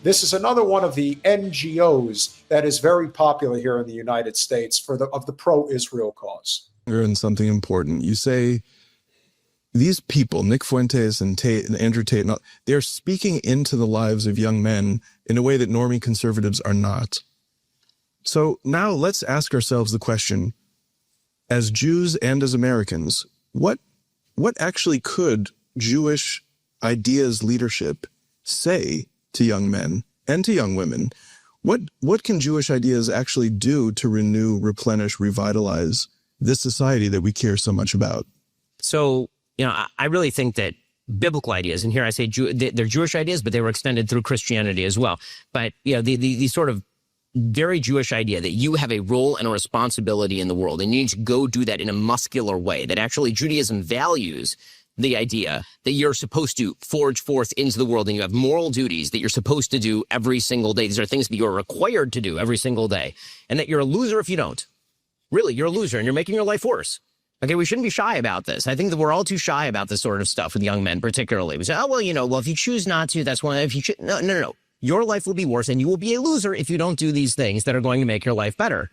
This is another one of the NGOs that is very popular here in the United States of the pro-Israel cause. And something important. You say these people, Nick Fuentes and Andrew Tate, they're speaking into the lives of young men in a way that normie conservatives are not. So now let's ask ourselves the question, as Jews and as Americans, what actually could Jewish ideas leadership say to young men and to young women? What can Jewish ideas actually do to renew, replenish, revitalize this society that we care so much about? So, I really think that biblical ideas, and here I say they're Jewish ideas, but they were extended through Christianity as well. But, the sort of very Jewish idea that you have a role and a responsibility in the world, and you need to go do that in a muscular way, that actually Judaism values the idea that you're supposed to forge forth into the world and you have moral duties that you're supposed to do every single day. These are things that you're required to do every single day, and that you're a loser if you don't. Really, you're a loser and you're making your life worse. Okay, we shouldn't be shy about this. I think that we're all too shy about this sort of stuff with young men, particularly. We say, oh, well, if you choose not to, that's one. If you choose, no. Your life will be worse, and you will be a loser if you don't do these things that are going to make your life better.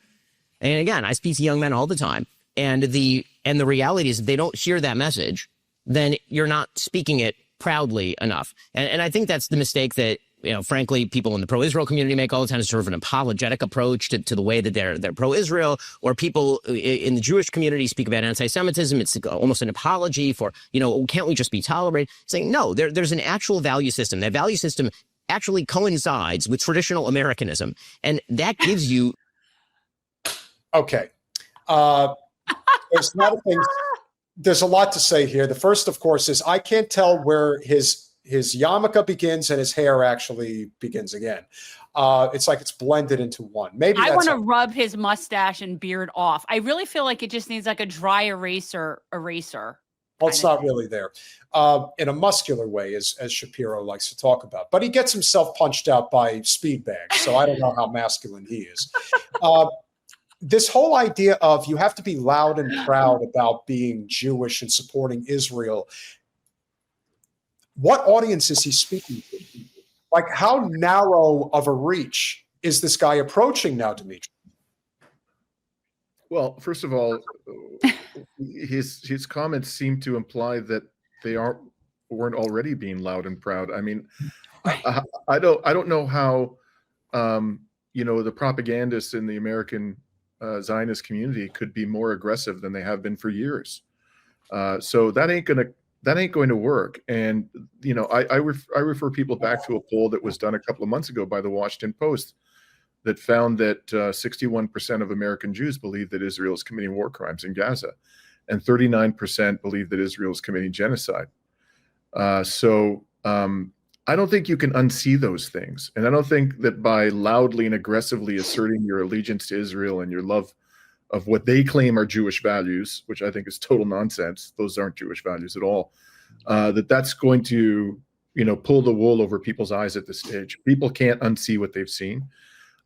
And again, I speak to young men all the time, and the reality is, if they don't hear that message, then you're not speaking it proudly enough. And I think that's the mistake that, frankly, people in the pro-Israel community make all the time, is sort of an apologetic approach to the way that they're pro-Israel, or people in the Jewish community speak about anti-Semitism. It's almost an apology for, can't we just be tolerated? Saying, no, there's an actual value system. That value system actually coincides with traditional Americanism. And that gives you... Okay. There's a lot to say here. The first, of course, is I can't tell where his yarmulke begins and his hair actually begins again. It's like it's blended into one. Maybe I want to rub his mustache and beard off. I really feel like it just needs like a dry eraser. Well, it's not really there in a muscular way, as Shapiro likes to talk about. But he gets himself punched out by speed bags, so I don't know how masculine he is. This whole idea of you have to be loud and proud about being Jewish and supporting Israel, what audience is he speaking to? Like, how narrow of a reach is this guy approaching now, Dimitri? Well, first of all, his comments seem to imply that they weren't already being loud and proud. I mean, I don't know how the propagandists in the American Zionist community could be more aggressive than they have been for years. So that ain't going to work. And I refer people back to a poll that was done a couple of months ago by the Washington Post that found that 61% of American Jews believe that Israel is committing war crimes in Gaza, and 39% believe that Israel is committing genocide. So I don't think you can unsee those things. And I don't think that by loudly and aggressively asserting your allegiance to Israel and your love of what they claim are Jewish values, which I think is total nonsense, those aren't Jewish values at all, that's going to pull the wool over people's eyes at this stage. People can't unsee what they've seen.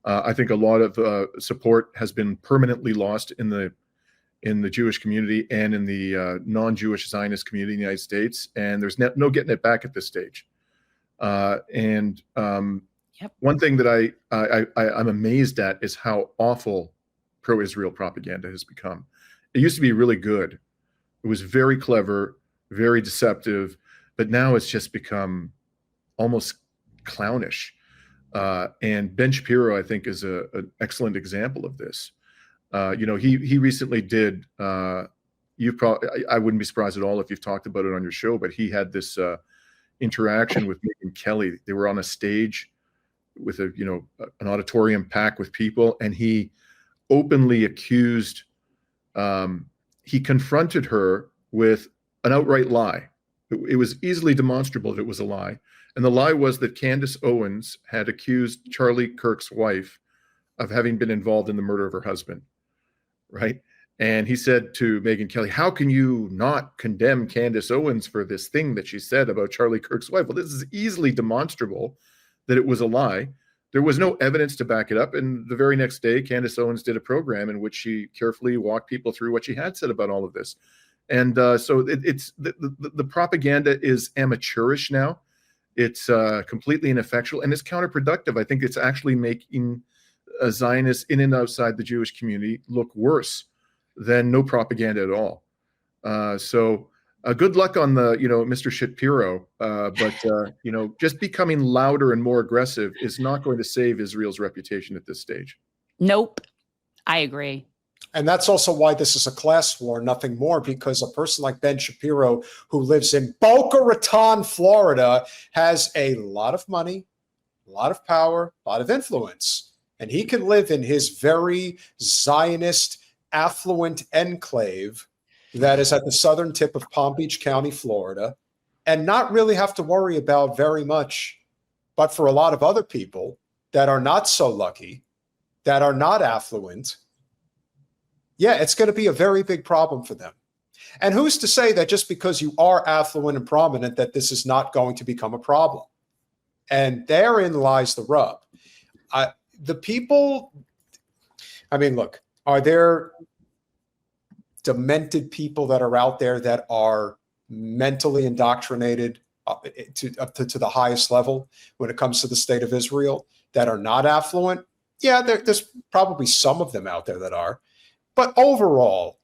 I think a lot of support has been permanently lost in the Jewish community and in the non-Jewish Zionist community in the United States, and there's no getting it back at this stage. One thing that I'm amazed at is how awful pro-Israel propaganda has become. It used to be really good. It was very clever, very deceptive, but now it's just become almost clownish. And Ben Shapiro, I think, is an excellent example of this. He recently did. I wouldn't be surprised at all if you've talked about it on your show, but he had this interaction with Megyn Kelly. They were on a stage with an auditorium packed with people, and he openly accused. He confronted her with an outright lie. It was easily demonstrable that it was a lie. And the lie was that Candace Owens had accused Charlie Kirk's wife of having been involved in the murder of her husband, right? And he said to Megyn Kelly, how can you not condemn Candace Owens for this thing that she said about Charlie Kirk's wife? Well, this is easily demonstrable that it was a lie. There was no evidence to back it up. And the very next day, Candace Owens did a program in which she carefully walked people through what she had said about all of this. And so it's the propaganda is amateurish now. It's completely ineffectual, and it's counterproductive. I think it's actually making Zionists in and outside the Jewish community look worse than no propaganda at all. So good luck on the, Mr. Shapiro. But just becoming louder and more aggressive is not going to save Israel's reputation at this stage. Nope. I agree. And that's also why this is a class war, nothing more, because a person like Ben Shapiro, who lives in Boca Raton, Florida, has a lot of money, a lot of power, a lot of influence. And he can live in his very Zionist, affluent enclave that is at the southern tip of Palm Beach County, Florida, and not really have to worry about very much. But for a lot of other people that are not so lucky, that are not affluent, yeah, it's going to be a very big problem for them. And who's to say that just because you are affluent and prominent, that this is not going to become a problem? And therein lies the rub. The people, I mean, look, are there demented people that are out there that are mentally indoctrinated up to the highest level when it comes to the state of Israel that are not affluent? Yeah, there's probably some of them out there that are. But overall,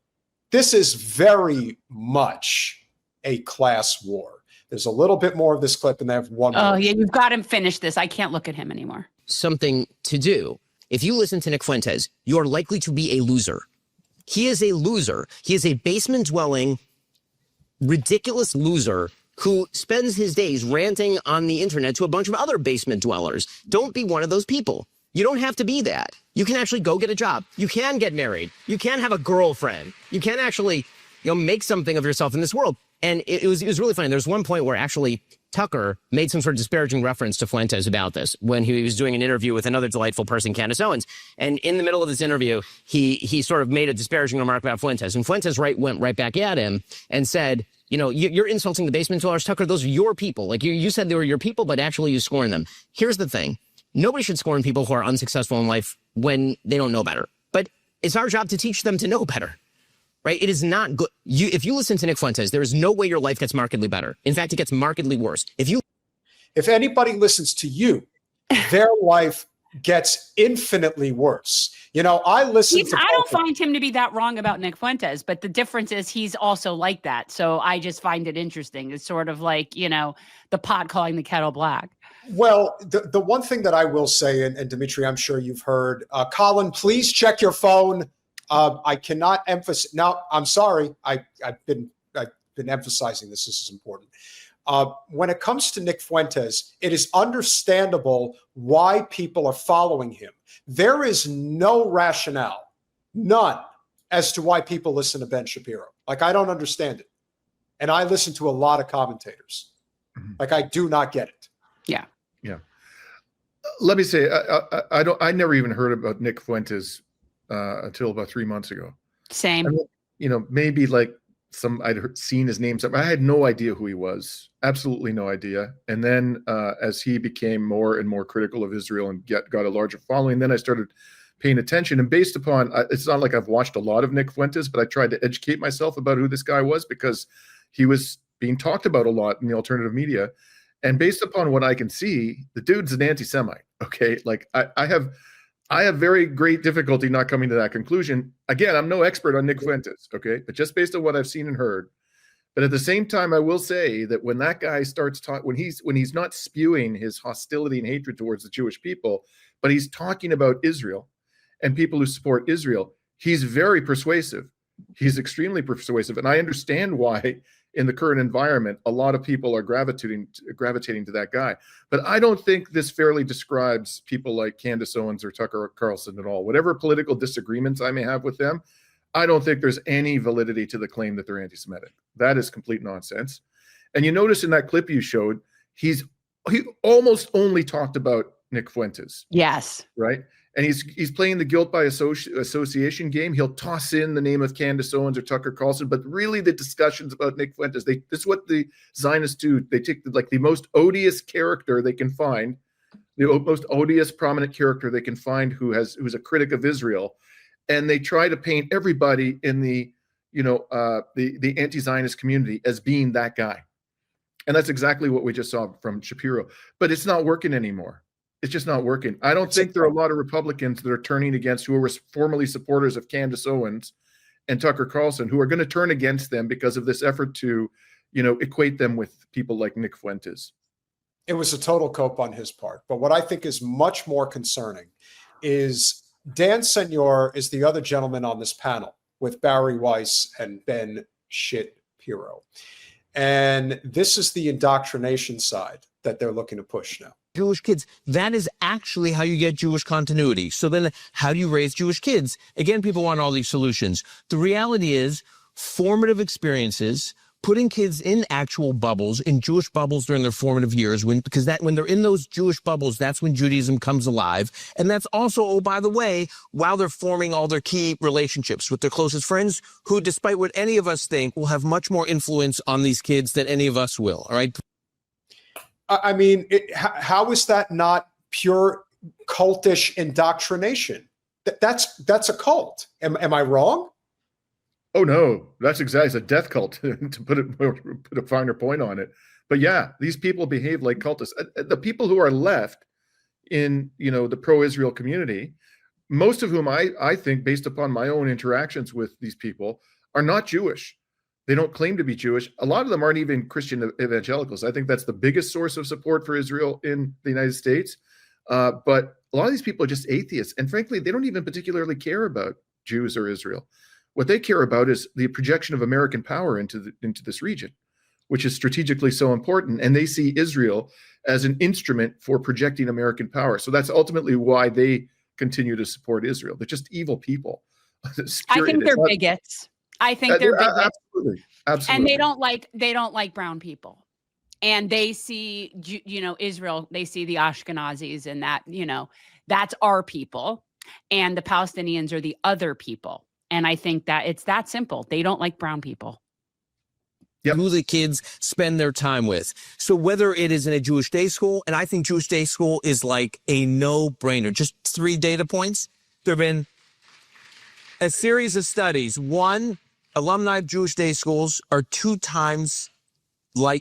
this is very much a class war. There's a little bit more of this clip, and they have one more. Oh, yeah, you've got him finish this. I can't look at him anymore. Something to do. If you listen to Nick Fuentes, you are likely to be a loser. He is a loser. He is a basement-dwelling, ridiculous loser who spends his days ranting on the internet to a bunch of other basement dwellers. Don't be one of those people. You don't have to be that. You can actually go get a job. You can get married. You can have a girlfriend. You can actually, make something of yourself in this world. And it was really funny. There's one point where actually Tucker made some sort of disparaging reference to Fuentes about this when he was doing an interview with another delightful person, Candace Owens. And in the middle of this interview, he sort of made a disparaging remark about Fuentes. And Fuentes went right back at him and said, you're insulting the basement dwellers. Tucker, those are your people. Like you said they were your people, but actually you scorn them. Here's the thing. Nobody should scorn people who are unsuccessful in life when they don't know better. But it's our job to teach them to know better, right? It is not good. If you listen to Nick Fuentes, there is no way your life gets markedly better. In fact, it gets markedly worse. If anybody listens to you, their life gets infinitely worse. I listen to... I don't find him to be that wrong about Nick Fuentes, but the difference is he's also like that. So I just find it interesting. It's sort of like, the pot calling the kettle black. Well, the one thing that I will say, and Dimitri, I'm sure you've heard, Colin, please check your phone. I cannot emphasize. Now, I'm sorry. I've been emphasizing this. This is important. When it comes to Nick Fuentes, it is understandable why people are following him. There is no rationale, none, as to why people listen to Ben Shapiro. Like, I don't understand it. And I listen to a lot of commentators. Like, I do not get it. Yeah. Yeah. Let me say, I never even heard about Nick Fuentes until about 3 months ago. Same. I mean, maybe like I'd seen his name. I had no idea who he was. Absolutely no idea. And then as he became more and more critical of Israel and got a larger following, then I started paying attention. And based upon, it's not like I've watched a lot of Nick Fuentes, but I tried to educate myself about who this guy was because he was being talked about a lot in the alternative media. And based upon what I can see, the dude's an anti-Semite. Okay. Like I have very great difficulty not coming to that conclusion. Again, I'm no expert on Nick Fuentes. Okay. But just based on what I've seen and heard. But at the same time, I will say that when that guy starts talking, when he's not spewing his hostility and hatred towards the Jewish people, but he's talking about Israel and people who support Israel, he's very persuasive. He's extremely persuasive. And I understand why in the current environment, a lot of people are gravitating to that guy. But I don't think this fairly describes people like Candace Owens or Tucker Carlson at all. Whatever political disagreements I may have with them, I don't think there's any validity to the claim that they're anti-Semitic. That is complete nonsense. And you notice in that clip you showed, he almost only talked about Nick Fuentes. Yes. Right? And he's playing the guilt by association game. He'll toss in the name of Candace Owens or Tucker Carlson, but really the discussions about Nick Fuentes, this is what the Zionists do. They take the most odious character they can find, the most odious prominent character they can find who's a critic of Israel, and they try to paint everybody in the anti-Zionist community as being that guy. And that's exactly what we just saw from Shapiro. But it's not working anymore. It's just not working. I don't think there are a lot of Republicans that are turning against, who were formerly supporters of Candace Owens and Tucker Carlson, who are going to turn against them because of this effort to, equate them with people like Nick Fuentes. It was a total cope on his part. But what I think is much more concerning is Dan Senor is the other gentleman on this panel with Bari Weiss and Ben Shapiro. And this is the indoctrination side that they're looking to push now. Jewish kids, that is actually how you get Jewish continuity. So then how do you raise Jewish kids? Again, people want all these solutions. The reality is formative experiences, putting kids in actual bubbles, in Jewish bubbles during their formative years, because when they're in those Jewish bubbles, that's when Judaism comes alive. And that's also, oh, by the way, while they're forming all their key relationships with their closest friends, who, despite what any of us think, will have much more influence on these kids than any of us will. All right. I mean, how is that not pure cultish indoctrination? That's a cult. Am I wrong? Oh no, that's exactly, it's a death cult to put a finer point on it. But yeah, these people behave like cultists. The people who are left in, the pro-Israel community, most of whom I think, based upon my own interactions with these people, are not Jewish. They don't claim to be Jewish. A lot of them aren't even Christian evangelicals. I think that's the biggest source of support for Israel in the United States. But a lot of these people are just atheists. And frankly, they don't even particularly care about Jews or Israel. What they care about is the projection of American power into this region, which is strategically so important. And they see Israel as an instrument for projecting American power. So that's ultimately why they continue to support Israel. They're just evil people. I think they're bigots. I think they're bigots. Absolutely. And they don't like brown people. And they see, Israel, they see the Ashkenazis and that, that's our people. And the Palestinians are the other people. And I think that it's that simple. They don't like brown people. Yep. Who the kids spend their time with. So whether it is in a Jewish day school, and I think Jewish day school is like a no-brainer. Just 3 data points. There have been a series of studies. One, alumni of Jewish day schools are 2 times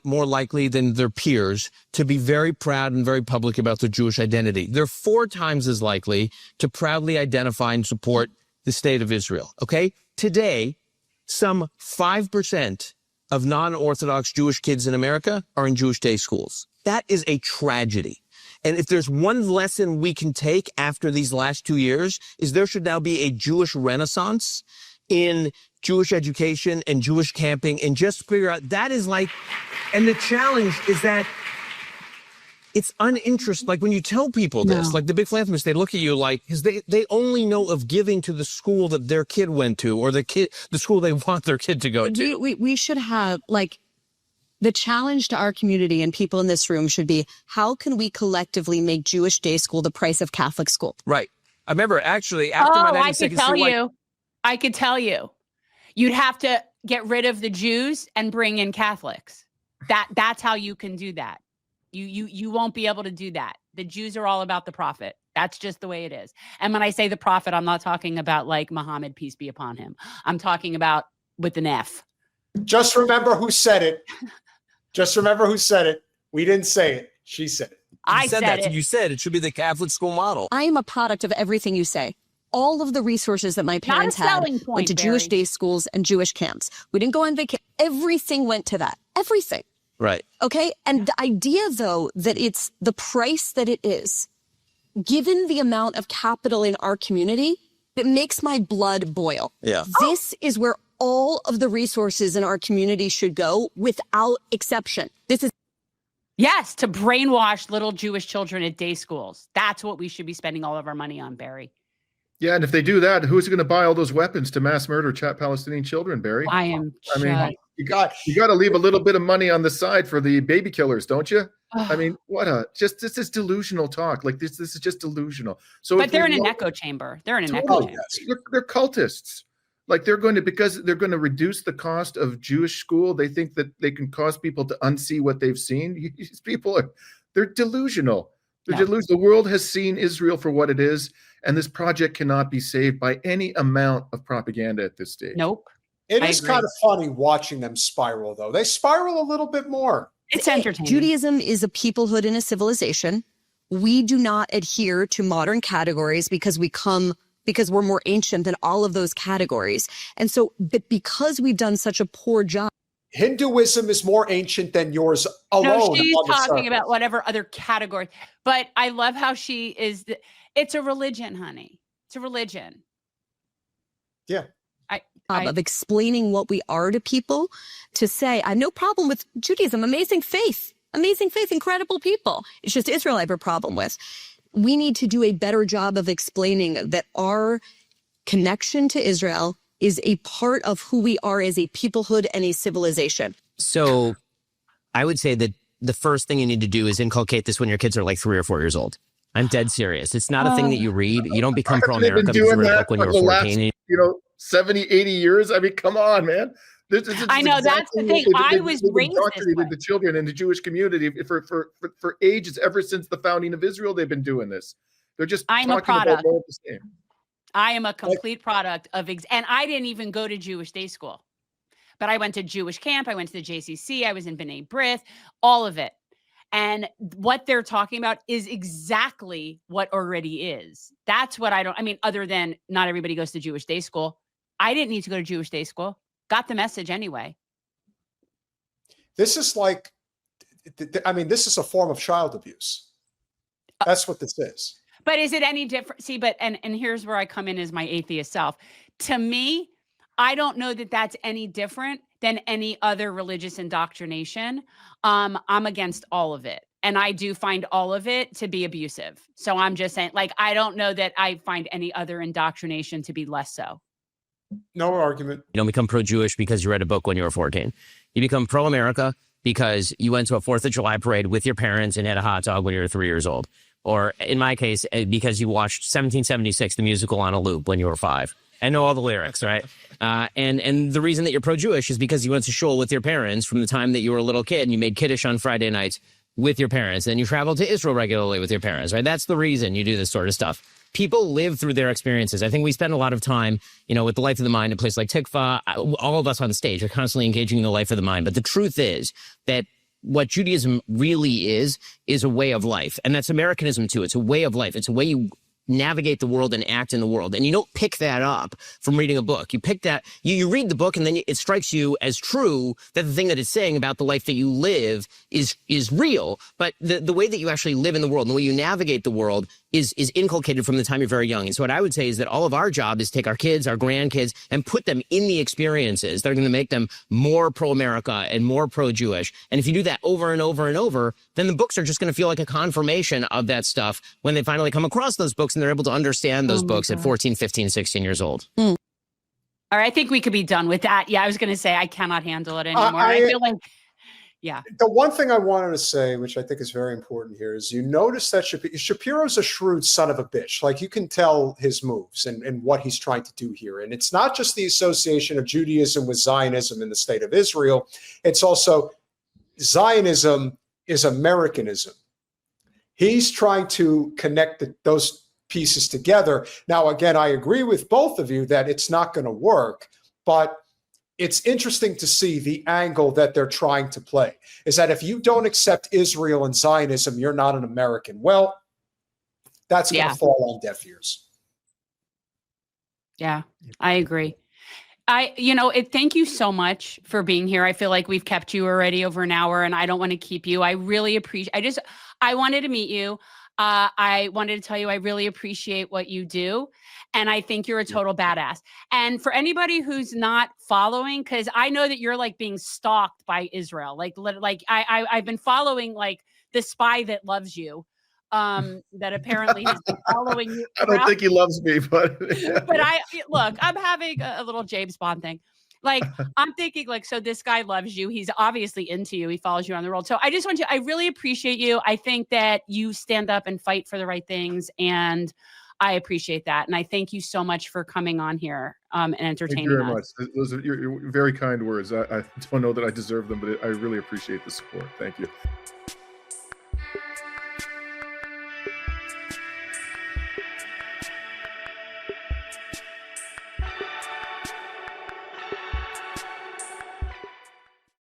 more likely than their peers to be very proud and very public about their Jewish identity. They're 4 times as likely to proudly identify and support the state of Israel. Okay? Today, some 5% of non-Orthodox Jewish kids in America are in Jewish day schools. That is a tragedy. And if there's one lesson we can take after these last 2 years, is there should now be a Jewish renaissance in Jewish education and Jewish camping, and just figure out that is like, and the challenge is that it's uninterested. Like when you tell people this, like the big philanthropists, they look at you like, because they only know of giving to the school that their kid went to, or the school they want their kid to go to. We should have, like, the challenge to our community and people in this room should be, how can we collectively make Jewish day school the price of Catholic school? Right. I remember actually after my 92nd I could tell you, you'd have to get rid of the Jews and bring in Catholics. That's how you can do that. You won't be able to do that. The Jews are all about the prophet. That's just the way it is. And when I say the prophet, I'm not talking about like Muhammad, peace be upon him. I'm talking about with an F. Just remember who said it. Just remember who said it. We didn't say it. She said it. I said that. it. You said it should be the Catholic school model. I am a product of everything you say. All of the resources that my parents had went to Jewish day schools and Jewish camps. We didn't go on vacation. Everything went to that. Everything. Right. Okay. And the idea, though, that it's the price that it is, given the amount of capital in our community, it makes my blood boil. Yeah. This is where all of the resources in our community should go without exception. This is. Yes, to brainwash little Jewish children at day schools. That's what we should be spending all of our money on, Barry. Yeah, and if they do that, who's going to buy all those weapons to mass murder Palestinian children, Barry? I mean, you got to leave a little bit of money on the side for the baby killers, don't you? I mean, this is delusional talk. Like this is just delusional. So, but they're in an echo chamber. They're in an echo chamber. They're cultists. Like because they're going to reduce the cost of Jewish school. They think that they can cause people to unsee what they've seen. These people they're delusional. They're delusional. The world has seen Israel for what it is. And this project cannot be saved by any amount of propaganda at this stage. Nope. It is kind of funny watching them spiral, though. They spiral a little bit more. It's entertaining. Judaism is a peoplehood and a civilization. We do not adhere to modern categories because we're more ancient than all of those categories. And so, but because we've done such a poor job. Hinduism is more ancient than yours alone. No, she's on the talking surface. about whatever other category. But I love how she is. It's a religion, honey. It's a religion. Yeah. Of explaining what we are to people, to say, I have no problem with Judaism, amazing faith, incredible people. It's just Israel I have a problem with. We need to do a better job of explaining that our connection to Israel is a part of who we are as a peoplehood and a civilization. So I would say that the first thing you need to do is inculcate this when your kids are like 3 or 4 years old. I'm dead serious. It's not a thing that you read. You don't become pro-America because you read a book when you were 14. 70, 80 years. I mean, come on, man. This I know, that's the thing. I was raised this way. The children in the Jewish community for ages, ever since the founding of Israel, they've been doing this. They're just I'm talking a product. about more of the same. I am a complete product of, and I didn't even go to Jewish day school, but I went to Jewish camp. I went to the JCC. I was in B'nai B'rith, all of it. And what they're talking about is exactly what already is. That's what other than not everybody goes to Jewish day school. I didn't need to go to Jewish day school. Got the message anyway. This is like, this is a form of child abuse. That's what this is. But is it any different? See, and here's where I come in as my atheist self. To me, I don't know that that's any different than any other religious indoctrination. I'm against all of it. And I do find all of it to be abusive. So I'm just saying, I don't know that I find any other indoctrination to be less so. No argument. You don't become pro-Jewish because you read a book when you were 14. You become pro-America because you went to a 4th of July parade with your parents and had a hot dog when you were 3 years old. Or in my case, because you watched 1776, the musical, on a loop when you were 5. And know all the lyrics, right? And the reason that you're pro-Jewish is because you went to shul with your parents from the time that you were a little kid and you made Kiddush on Friday nights with your parents. And you traveled to Israel regularly with your parents, right? That's the reason you do this sort of stuff. People live through their experiences. I think we spend a lot of time, with the Life of the Mind, a place like Tikva. All of us on stage are constantly engaging in the life of the mind. But the truth is that what Judaism really is a way of life. And that's Americanism too. It's a way of life. It's a way you navigate the world and act in the world. And you don't pick that up from reading a book. You pick that, you read the book, and then it strikes you as true that the thing that it's saying about the life that you live is real. But the way that you actually live in the world and the way you navigate the world is inculcated from the time you're very young. And so what I would say is that all of our job is take our kids, our grandkids, and put them in the experiences that are going to make them more pro-America and more pro-Jewish. And if you do that over and over and over, then the books are just going to feel like a confirmation of that stuff when they finally come across those books and they're able to understand those books at 14, 15, 16 years old. All right, I think we could be done with that. Yeah, I was going to say I cannot handle it anymore. I feel like, yeah. The one thing I wanted to say, which I think is very important here, is you notice that Shapiro's a shrewd son of a bitch. Like, you can tell his moves and what he's trying to do here. And it's not just the association of Judaism with Zionism in the state of Israel. It's also Zionism is Americanism. He's trying to connect those pieces together. Now, again, I agree with both of you that it's not going to work, but it's interesting to see the angle that they're trying to play, is that if you don't accept Israel and Zionism, you're not an American. Well, that's going to fall on deaf ears. Yeah, I agree. Thank you so much for being here. I feel like we've kept you already over an hour and I don't want to keep you. I really appreciate, I wanted to meet you. I wanted to tell you, I really appreciate what you do. And I think you're a total badass. And for anybody who's not following, because I know that you're like being stalked by Israel. I've been following like the spy that loves you, that apparently has been following you. I don't think he loves me, but look, I'm having a little James Bond thing. Like, I'm thinking, like, so this guy loves you. He's obviously into you. He follows you on the road. So I really appreciate you. I think that you stand up and fight for the right things. And I appreciate that. And I thank you so much for coming on here and entertaining us. Thank you very much. Those are your very kind words. I don't know that I deserve them, but I really appreciate the support. Thank you.